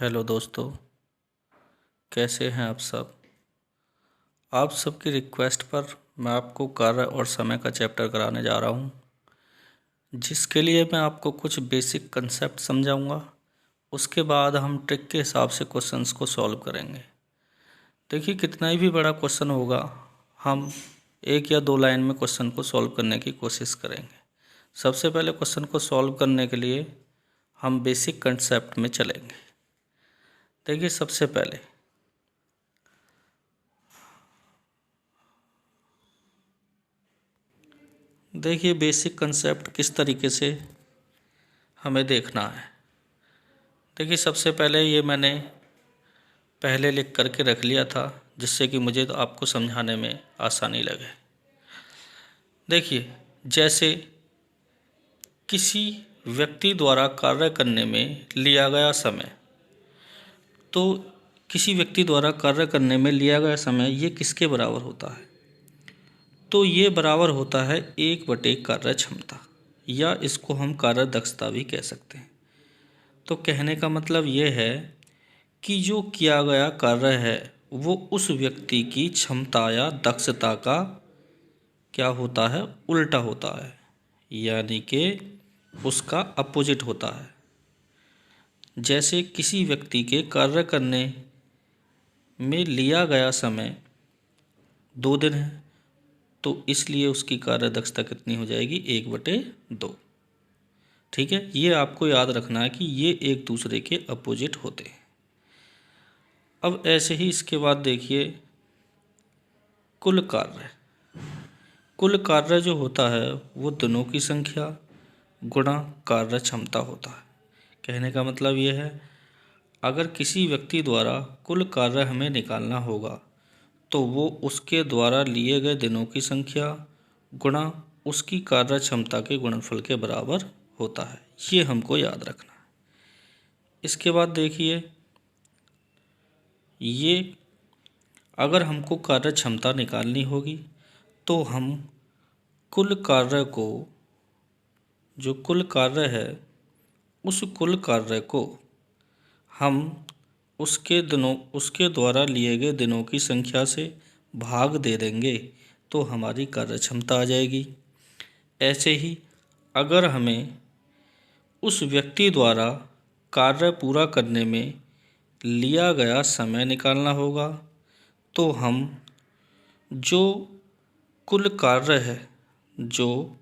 Hello दोस्तों, कैसे हैं आप सब। आप सबकी रिक्वेस्ट पर मैं आपको कार्य और समय का चैप्टर कराने जा रहा हूं, जिसके लिए मैं आपको कुछ बेसिक कंसेप्ट समझाऊंगा। उसके बाद हम ट्रिक के हिसाब से क्वेश्चंस को सॉल्व करेंगे। देखिए, कितना ही भी बड़ा क्वेश्चन होगा, हम एक या दो लाइन में क्वेश्चन को सॉल्व करने की कोशिश करेंगे। सबसे पहले क्वेश्चन को सॉल्व करने के लिए हम बेसिक कंसेप्ट में चलेंगे। देखिए, सबसे पहले देखिए बेसिक कंसेप्ट किस तरीके से हमें देखना है। देखिए, सबसे पहले ये मैंने पहले लिख करके रख लिया था, जिससे कि मुझे तो आपको समझाने में आसानी लगे। देखिए, जैसे किसी व्यक्ति द्वारा कार्य करने में लिया गया समय, तो किसी व्यक्ति द्वारा कार्य करने में लिया गया समय ये किसके बराबर होता है? तो ये बराबर होता है 1/, कार्य क्षमता, या इसको हम कार्य दक्षता भी कह सकते हैं। तो कहने का मतलब ये है कि जो किया गया कार्य है वो उस व्यक्ति की क्षमता या दक्षता का क्या होता है, उल्टा होता है, यानी कि उसका अपोजिट होता है। जैसे किसी व्यक्ति के कार्य करने में लिया गया समय 2 दिन है, तो इसलिए उसकी कार्य दक्षता कितनी हो जाएगी, 1/2। ठीक है, ये आपको याद रखना है कि ये एक दूसरे के अपोजिट होते हैं। अब ऐसे ही इसके बाद देखिए, कुल कार्य जो होता है वो दिनों की संख्या गुणा कार्य क्षमता होता है। कहने का मतलब ये है, अगर किसी व्यक्ति द्वारा कुल कार्य हमें निकालना होगा तो वो उसके द्वारा लिए गए दिनों की संख्या गुणा उसकी कार्य क्षमता के गुणनफल के बराबर होता है। ये हमको याद रखना है। इसके बाद देखिए, ये अगर हमको कार्य क्षमता निकालनी होगी तो हम कुल कार्य को, जो कुल कार्य है उस कुल कार्य को हम उसके द्वारा लिए गए दिनों की संख्या से भाग दे देंगे, तो हमारी कार्य क्षमता आ जाएगी। ऐसे ही अगर हमें उस व्यक्ति द्वारा कार्य पूरा करने में लिया गया समय निकालना होगा तो हम जो कुल कार्य है, जो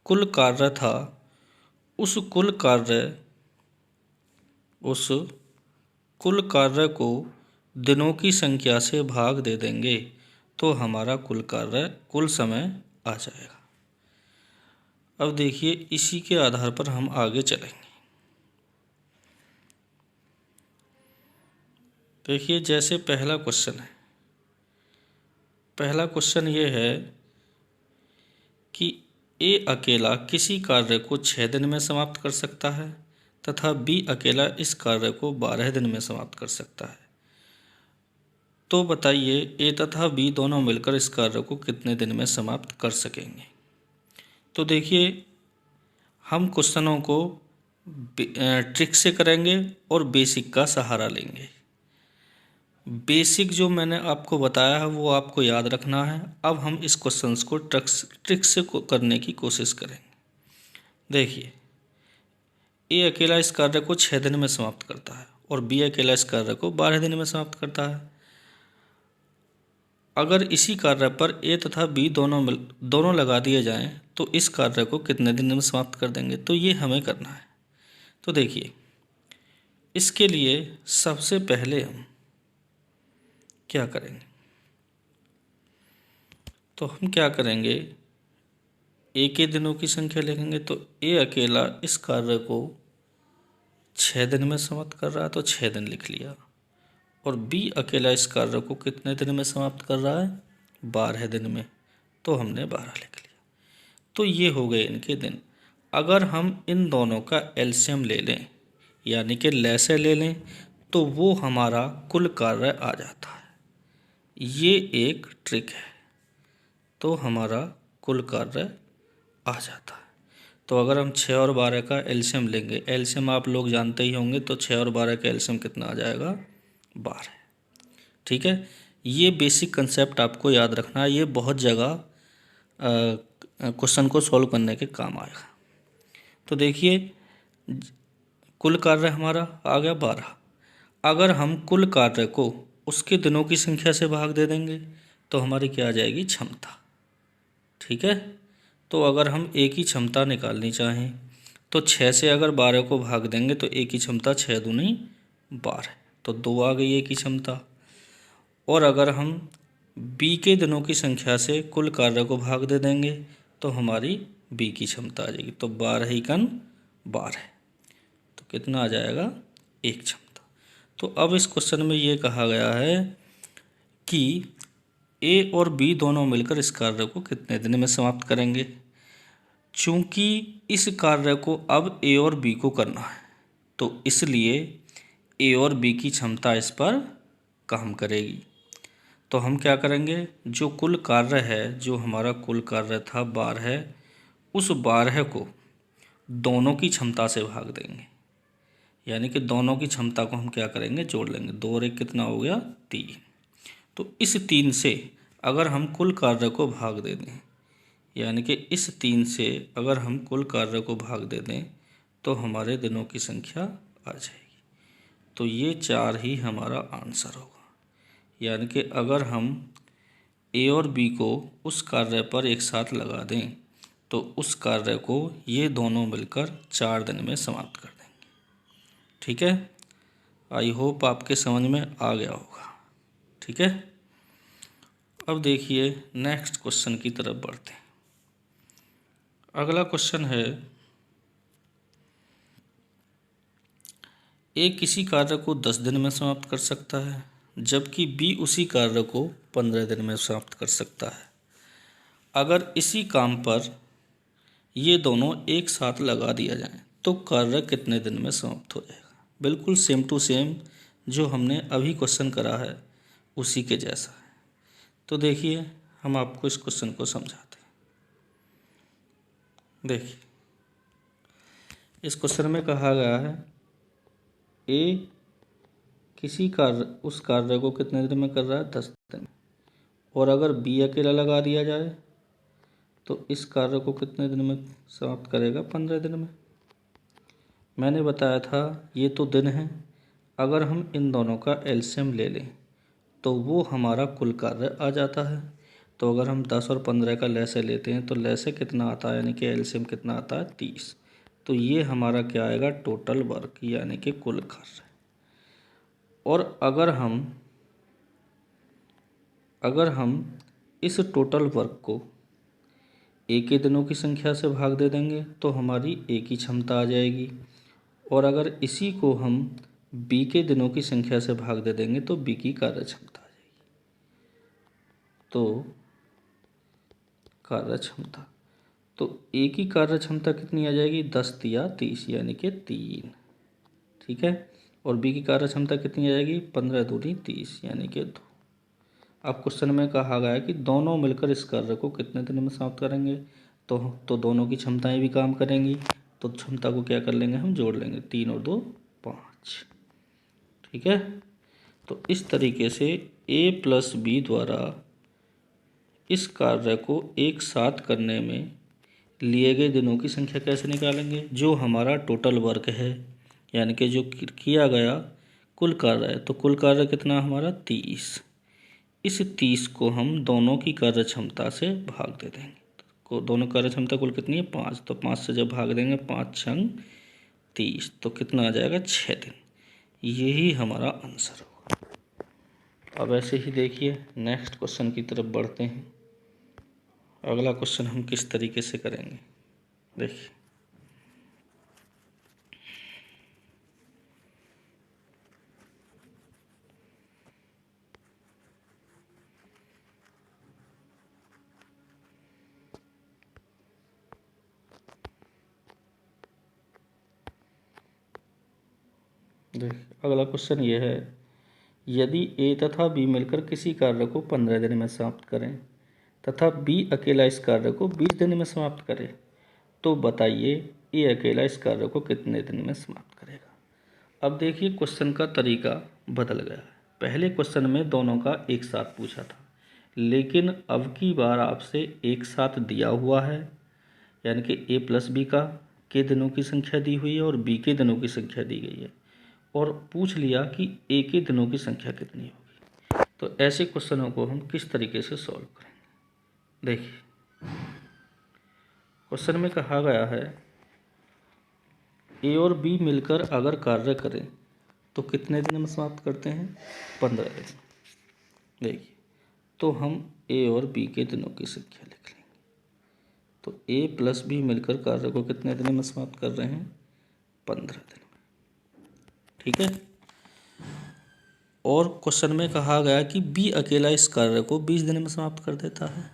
कुल कार्य था, उस कुल कार्य को दिनों की संख्या से भाग दे देंगे, तो हमारा कुल समय आ जाएगा। अब देखिए, इसी के आधार पर हम आगे चलेंगे। देखिए, जैसे पहला क्वेश्चन ये है कि ए अकेला किसी कार्य को 6 दिन में समाप्त कर सकता है तथा बी अकेला इस कार्य को 12 दिन में समाप्त कर सकता है। तो बताइए, ए तथा बी दोनों मिलकर इस कार्य को कितने दिन में समाप्त कर सकेंगे। तो देखिए, हम क्वेश्चनों को ट्रिक से करेंगे और बेसिक का सहारा लेंगे। बेसिक जो मैंने आपको बताया है वो आपको याद रखना है। अब हम इस क्वेश्चंस को ट्रिक से करने की कोशिश करेंगे। देखिए, ए अकेला इस कार्य को 6 दिन में समाप्त करता है और बी अकेला इस कार्य को 12 दिन में समाप्त करता है। अगर इसी कार्य पर ए तथा बी दोनों लगा दिए जाएं तो इस कार्य को कितने दिन में समाप्त कर देंगे, तो ये हमें करना है। तो देखिए, इसके लिए सबसे पहले हम क्या करेंगे, तो हम क्या करेंगे, ए के दिनों की संख्या लिखेंगे। तो ए अकेला इस कार्य को 6 दिन में समाप्त कर रहा है तो 6 दिन लिख लिया, और बी अकेला इस कार्य को कितने दिन में समाप्त कर रहा है, 12 दिन में, तो हमने 12 लिख लिया। तो ये हो गए इनके दिन। अगर हम इन दोनों का एलसीएम ले लें, यानी कि लैसे ले लें, तो वो हमारा कुल कार्य आ जाता है। ये एक ट्रिक है, तो हमारा कुल कार्य आ जाता है। तो अगर हम 6 और 12 का एलसीएम लेंगे, एलसीएम आप लोग जानते ही होंगे, तो 6 और 12 का एलसीएम कितना आ जाएगा? 12। ठीक है, ये बेसिक कंसेप्ट आपको याद रखना है, ये बहुत जगह क्वेश्चन को सॉल्व करने के काम आएगा। तो देखिए, कुल कार्य हमारा आ गया 12। अगर हम कुल कार्य को उसके दिनों की संख्या से भाग दे देंगे तो हमारी क्या आ जाएगी? क्षमता। ठीक है, तो अगर हम एक ही क्षमता निकालनी चाहें तो 6 से अगर 12 को भाग देंगे तो एक ही क्षमता 6 दूनी 12, तो 2 आ गई एक ही क्षमता। और अगर हम बी के दिनों की संख्या से कुल कार्य को भाग दे देंगे तो हमारी बी की क्षमता आ जाएगी, तो 12 ही कन 12, तो कितना आ जाएगा? एक क्षमता। तो अब इस क्वेश्चन में ये कहा गया है कि ए और बी दोनों मिलकर इस कार्य को कितने दिन में समाप्त करेंगे। चूंकि इस कार्य को अब ए और बी को करना है तो इसलिए ए और बी की क्षमता इस पर काम करेगी। तो हम क्या करेंगे, जो कुल कार्य है, जो हमारा कुल कार्य था 12, उस 12 को दोनों की क्षमता से भाग देंगे, यानी कि दोनों की क्षमता को हम क्या करेंगे? जोड़ लेंगे। 2 और 1 कितना हो गया? 3। तो इस 3 से अगर हम कुल कार्य को भाग दे दें, यानी कि इस 3 से अगर हम कुल कार्य को भाग दे दें तो हमारे दिनों की संख्या आ जाएगी। तो ये 4 ही हमारा आंसर होगा। यानी कि अगर हम ए और बी को उस कार्य पर एक साथ लगा दें तो उस कार्य को ये दोनों मिलकर 4 दिन में समाप्त कर देंगे। ठीक है, आई होप आपके समझ में आ गया होगा। ठीक है, अब देखिए नेक्स्ट क्वेश्चन की तरफ बढ़ते हैं। अगला क्वेश्चन है, ए किसी कार्य को 10 दिन में समाप्त कर सकता है जबकि बी उसी कार्य को 15 दिन में समाप्त कर सकता है। अगर इसी काम पर ये दोनों एक साथ लगा दिया जाए तो कार्य कितने दिन में समाप्त हो जाएगा? बिल्कुल सेम टू सेम जो हमने अभी क्वेश्चन करा है उसी के जैसा है। तो देखिए, हम आपको इस क्वेश्चन को समझाते हैं। देखिए, इस क्वेश्चन में कहा गया है ए किसी कार्य उस कार्य को कितने दिन में कर रहा है? 10 दिन। और अगर बी अकेला लगा दिया जाए तो इस कार्य को कितने दिन में समाप्त करेगा? 15 दिन में। मैंने बताया था ये तो दिन है, अगर हम इन दोनों का एलसीएम ले लें तो वो हमारा कुल कार्य आ जाता है। तो अगर हम 10 और 15 का लैसे लेते हैं तो लैसे कितना आता है, यानी कि एलसीएम कितना आता है? 30। तो ये हमारा क्या आएगा? टोटल वर्क, यानी कि कुल कार्य। और अगर हम इस टोटल वर्क को ए के दिनों की संख्या से भाग दे देंगे तो हमारी ए की क्षमता आ जाएगी। और अगर इसी को हम बी के दिनों की संख्या से भाग दे देंगे तो बी की कार्य क्षमता आ जाएगी। तो कार्य क्षमता, तो ए की कार्य क्षमता कितनी आ जाएगी? 10 तिया 30, यानी कि 3। ठीक है, और बी की कार्य क्षमता कितनी आ जाएगी? 15 दूनी 30, यानी कि 2। अब क्वेश्चन में कहा गया है कि दोनों मिलकर इस कार्य को कितने दिन में समाप्त करेंगे। तो दोनों की क्षमताएं भी काम करेंगी, तो क्षमता को क्या कर लेंगे? हम जोड़ लेंगे। 3 और 2 5। ठीक है, तो इस तरीके से ए प्लस बी द्वारा इस कार्य को एक साथ करने में लिए गए दिनों की संख्या कैसे निकालेंगे? जो हमारा टोटल वर्क है, यानी कि जो किया गया कुल कार्य है, तो कुल कार्य कितना हमारा? 30। इस 30 को हम दोनों की कार्य क्षमता से भाग दे देंगे। तो दोनों कार्य क्षमता कुल कितनी है? 5। तो 5 से जब भाग देंगे, 5 छंग 30, तो कितना आ जाएगा? 6 दिन। यही हमारा आंसर होगा। अब ऐसे ही देखिए नेक्स्ट क्वेश्चन की तरफ बढ़ते हैं। अगला क्वेश्चन हम किस तरीके से करेंगे, देखिए। अगला क्वेश्चन ये है, यदि ए तथा बी मिलकर किसी कार्य को 15 दिन में समाप्त करें तथा बी अकेला इस कार्य को 20 दिन में समाप्त करे तो बताइए ए अकेला इस कार्य को कितने दिन में समाप्त करेगा। अब देखिए क्वेश्चन का तरीका बदल गया है। पहले क्वेश्चन में दोनों का एक साथ पूछा था, लेकिन अब की बार आपसे एक साथ दिया हुआ है, यानी कि ए प्लस बी के दिनों की संख्या दी हुई है और बी के दिनों की संख्या दी गई है, और पूछ लिया कि ए के दिनों की संख्या कितनी होगी। तो ऐसे क्वेश्चनों को हम किस तरीके से सॉल्व करेंगे। देखिए क्वेश्चन में कहा गया है ए और बी मिलकर अगर कार्य करें तो कितने दिन में समाप्त करते हैं, 15 दिन। देखिए तो हम ए और बी के दिनों की संख्या लिख लेंगे। तो ए प्लस बी मिलकर कार्य को कितने दिन में समाप्त कर रहे हैं, 15 दिन में। ठीक है। और क्वेश्चन में कहा गया कि बी अकेला इस कार्य को 20 दिन में समाप्त कर देता है।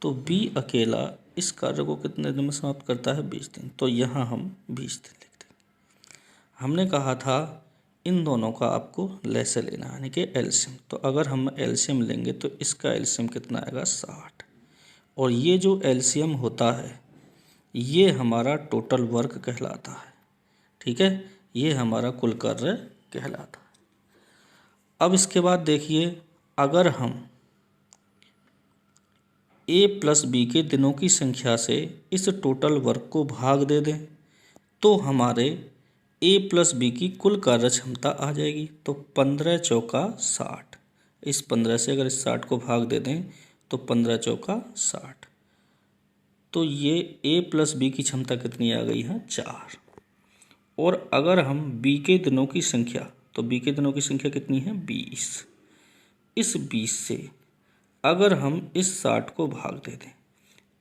तो बी अकेला इस कार्य को कितने दिन में समाप्त करता है, 20 दिन। तो यहाँ हम 20 दिन लिख देंगे। हमने कहा था इन दोनों का आपको लैसे लेना, यानी कि एलसीएम। तो अगर हम एलसीएम लेंगे तो इसका एलसीएम कितना आएगा, 60। और ये जो एलसीएम होता है ये हमारा टोटल वर्क कहलाता है। ठीक है, ये हमारा कुल कार्य कहलाता है। अब इसके बाद देखिए, अगर हम ए प्लस बी के दिनों की संख्या से इस टोटल वर्क को भाग दे दें तो हमारे ए प्लस बी की कुल कार्य क्षमता आ जाएगी। तो 15 चौका 60, इस 15 से अगर इस 60 को भाग दे दें तो 15 चौका 60। तो ये ए प्लस बी की क्षमता कितनी आ गई है, 4। और अगर हम बी के दिनों की संख्या, तो बी के दिनों की संख्या कितनी है, 20। इस 20 से अगर हम इस 60 को भाग दे दें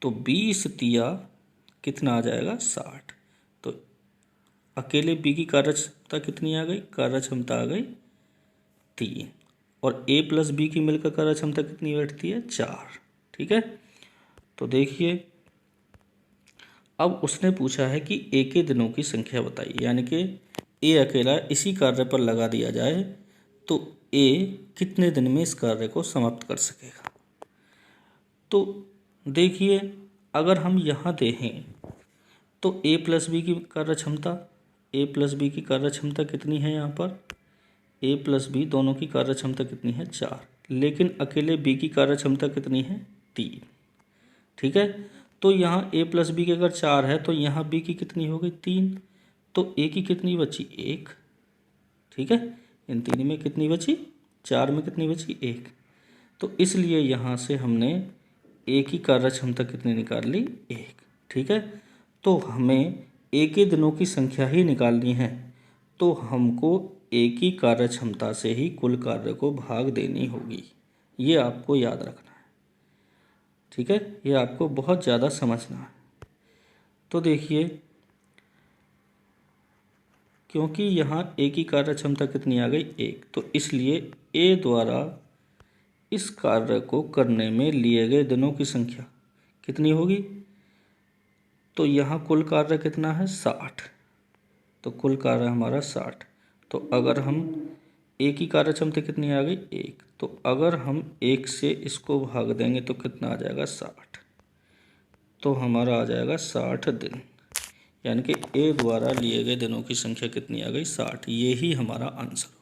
तो 20 तिया कितना आ जाएगा, 60। तो अकेले बी की कार्य क्षमता कितनी आ गई, कार्य क्षमता आ गई 3। और ए प्लस बी की मिलकर कार्य क्षमता कितनी बैठती है, 4। ठीक है। तो देखिए अब उसने पूछा है कि ए के दिनों की संख्या बताइए, यानी कि ए अकेला इसी कार्य पर लगा दिया जाए तो ए कितने दिन में इस कार्य को समाप्त कर सकेगा। तो देखिए अगर हम यहाँ देखें तो ए प्लस बी की कार्य क्षमता, ए प्लस बी की कार्य क्षमता कितनी है, यहाँ पर ए प्लस बी दोनों की कार्य क्षमता कितनी है, 4। लेकिन अकेले बी की कार्य क्षमता कितनी है, 3। ठीक है। तो यहाँ ए प्लस बी की अगर 4 है तो यहाँ बी की कितनी हो गई, 3। तो ए की कितनी बची, 1। ठीक है, इन 3 में कितनी बची, 4 में कितनी बची, 1। तो इसलिए यहाँ से हमने ए की कार्य क्षमता कितनी निकाल ली, 1। ठीक है। तो हमें ए के दिनों की संख्या ही निकालनी है, तो हमको ए की कार्य क्षमता से ही कुल कार्य को भाग देनी होगी। ये आपको याद रखना है। ठीक है, ये आपको बहुत ज़्यादा समझना है। तो देखिए क्योंकि यहाँ ए की कार्य क्षमता कितनी आ गई, 1, तो इसलिए ए द्वारा इस कार्य को करने में लिए गए दिनों की संख्या कितनी होगी। तो यहाँ कुल कार्य कितना है, 60। तो कुल कार्य हमारा 60। तो अगर हम ए की कार्य क्षमता कितनी आ गई, 1, तो अगर हम 1 से इसको भाग देंगे तो कितना आ जाएगा, 60। तो हमारा आ जाएगा 60 दिन, यानी कि ए द्वारा लिए गए दिनों की संख्या कितनी आ गई, 60। ये ही हमारा आंसर।